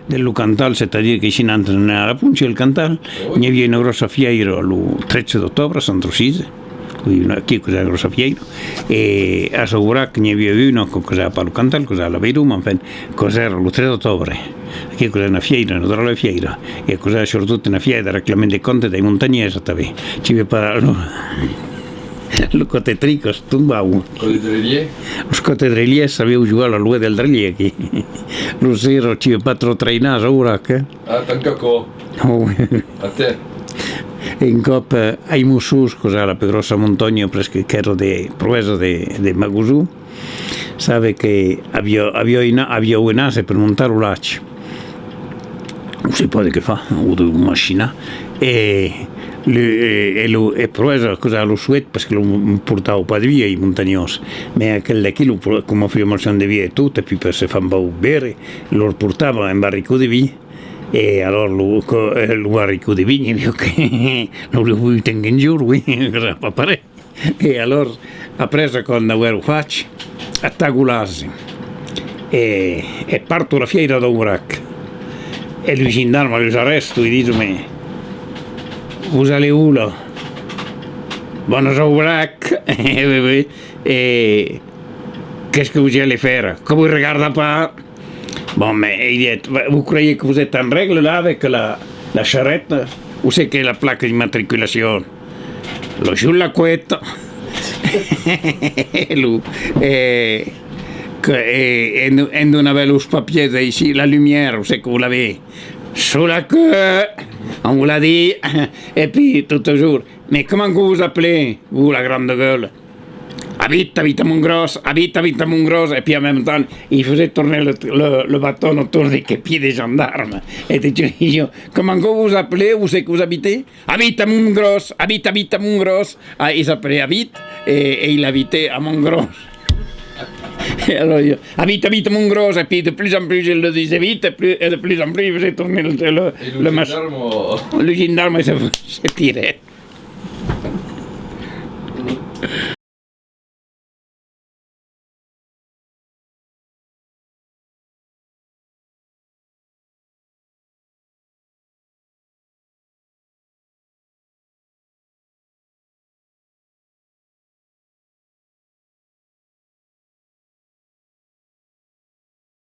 dello Cantal, c'est-à-dire che si entrano alla Puncia del Cantal, ne havia una grossa fiera il 13 d'ottobre a Sant Rosise, qui cos'è grossa fiera, e a Saurac ne havia una cos'è per il Cantal, cos'è la Verum, ma cos'era il 3 d'ottobre, qui cos'è una fiera, una droga fiera, e cos'è soprattutto una fiera reclamando i conti dei montagnesi, ci vi parlo. Le côté tricos tombau. Os côté drelier sabiu jugar a la lua del drelier aquí. Lo zero ci pas trop trainare ora che. Ah, tanto a te. E in cop ai Mussus, cos'è la più grossa montagna presque che era di proesa di Magusù, sabe che aveva un'ase per montare un laccio. Non si può che fa, ho avuto una macchina e proesa cosa lo souhaite parce que lo portavo pas de via i montagnosi, ma aquel d'aquí come affermazione di via e tutto, e poi per se fan bere lo portava in barrico di via e allora lo barrico di via io che non lo voglio tenere in giù cosa fa pare e allora ha preso quando ero faccio a tagularsi e parto la fiera da Urac e lui si indarma los arresto e dice me vous allez où là? Bonne Aubrac. Et qu'est-ce que vous allez faire? Que vous ne regardez pas? Bon, mais il dit, vous croyez que vous êtes en règle là avec la charrette? Où c'est que la plaque d'immatriculation? Lo giù la couette. Et on avait los papiers ici, la lumière, où c'est que vous l'avez? Sous la queue, on vous l'a dit, et puis tout toujours, mais comment vous vous appelez, vous la grande gueule? Habite mon gros, habite mon gros, et puis en même temps, il faisait tourner le bâton autour des pieds des gendarmes. Et tu comment vous vous appelez, où c'est que vous habitez? Habite mon gros, habite mon gros. Ah, il s'appelait Habite, et il habitait à mon gros. Et alors, habite mon gros, et puis de plus en plus, il le disait vite, et de plus en plus, il faisait tourner le machin. Le gendarme se tirait.